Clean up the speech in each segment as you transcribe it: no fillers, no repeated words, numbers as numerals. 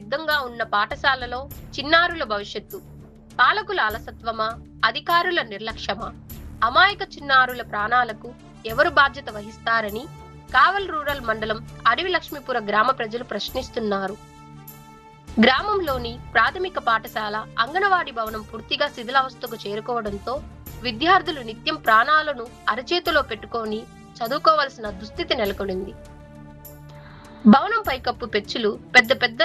సిద్ధంగా ఉన్న పాఠశాలలో చిన్నారుల భవిష్యత్తు పాలకుల అలసత్వమా, అధికారుల నిర్లక్ష్యమా, అమాయక చిన్నారుల ప్రాణాలకు ఎవరు బాధ్యత వహిస్తారని కావల్ రూరల్ మండలం అడవి లక్ష్మీపుర గ్రామ ప్రజలు ప్రశ్నిస్తున్నారు. గ్రామంలోని ప్రాథమిక పాఠశాల అంగన్వాడీ భవనం పూర్తిగా శిథిలావస్థకు చేరుకోవడంతో విద్యార్థులు నిత్యం ప్రాణాలను అరచేతిలో పెట్టుకొని చదువుకోవాల్సిన దుస్థితి నెలకొంది. భవనం పైకప్పు పెచ్చులు పెద్ద పెద్ద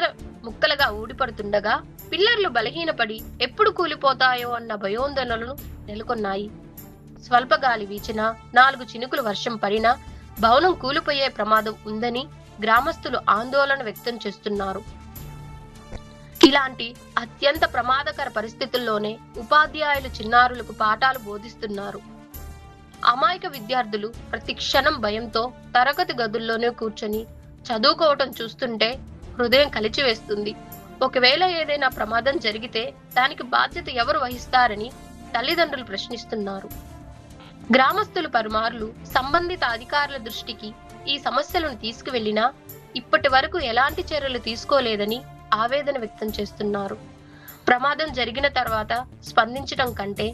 ముక్కలుగా ఊడిపడుతుండగా పిల్లర్లు బలహీనపడి ఎప్పుడు కూలిపోతాయో అన్న భయోందనలు నెలకొన్నాయి. స్వల్ప గాలి వీచినా, 4 చినుకులు వర్షం పడినా భవనం కూలిపోయే ప్రమాదం ఉందని గ్రామస్తులు ఆందోళన వ్యక్తం చేస్తున్నారు. ఇలాంటి అత్యంత ప్రమాదకర పరిస్థితుల్లోనే ఉపాధ్యాయులు చిన్నారులకు పాఠాలు బోధిస్తున్నారు. అమాయక విద్యార్థులు ప్రతి క్షణం భయంతో తరగతి గదుల్లోనే కూర్చొని చదువుకోవటం చూస్తుంటే హృదయం కలిచివేస్తుంది. ఒకవేళ ఏదైనా ప్రమాదం జరిగితే దానికి బాధ్యత ఎవరు వహిస్తారని తల్లిదండ్రులు ప్రశ్నిస్తున్నారు. గ్రామస్తులు పలుమార్లు సంబంధిత అధికారుల దృష్టికి ఈ సమస్యలను తీసుకువెళ్లినా ఇప్పటి వరకు ఎలాంటి చర్యలు తీసుకోలేదని ఆవేదన వ్యక్తం చేస్తున్నారు. ప్రమాదం జరిగిన తర్వాత స్పందించడం కంటే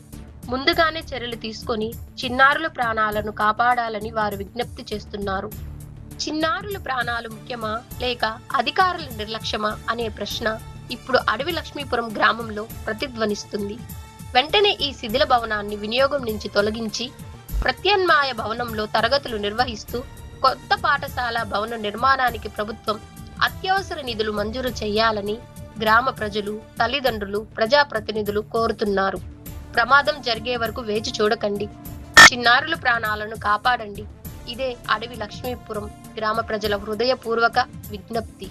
ముందుగానే చర్యలు తీసుకొని చిన్నారుల ప్రాణాలను కాపాడాలని వారు విజ్ఞప్తి చేస్తున్నారు. చిన్నారుల ప్రాణాలు ముఖ్యమా లేక అధికారుల నిర్లక్ష్యమా అనే ప్రశ్న ఇప్పుడు అడవి లక్ష్మీపురం గ్రామంలో ప్రతిధ్వనిస్తుంది. వెంటనే ఈ శిథిల భవనాన్ని వినియోగం నుంచి తొలగించి ప్రత్యామ్నాయ భవనంలో తరగతులు నిర్వహిస్తూ కొత్త పాఠశాల భవన నిర్మాణానికి ప్రభుత్వం అత్యవసర నిధులు మంజూరు చేయాలని గ్రామ ప్రజలు, తల్లిదండ్రులు, ప్రజాప్రతినిధులు కోరుతున్నారు. ప్రమాదం జరిగే వరకు వేచి చూడకండి, చిన్నారుల ప్రాణాలను కాపాడండి. ఇదే అడవి లక్ష్మీపురం గ్రామ ప్రజల హృదయపూర్వక విజ్ఞప్తి.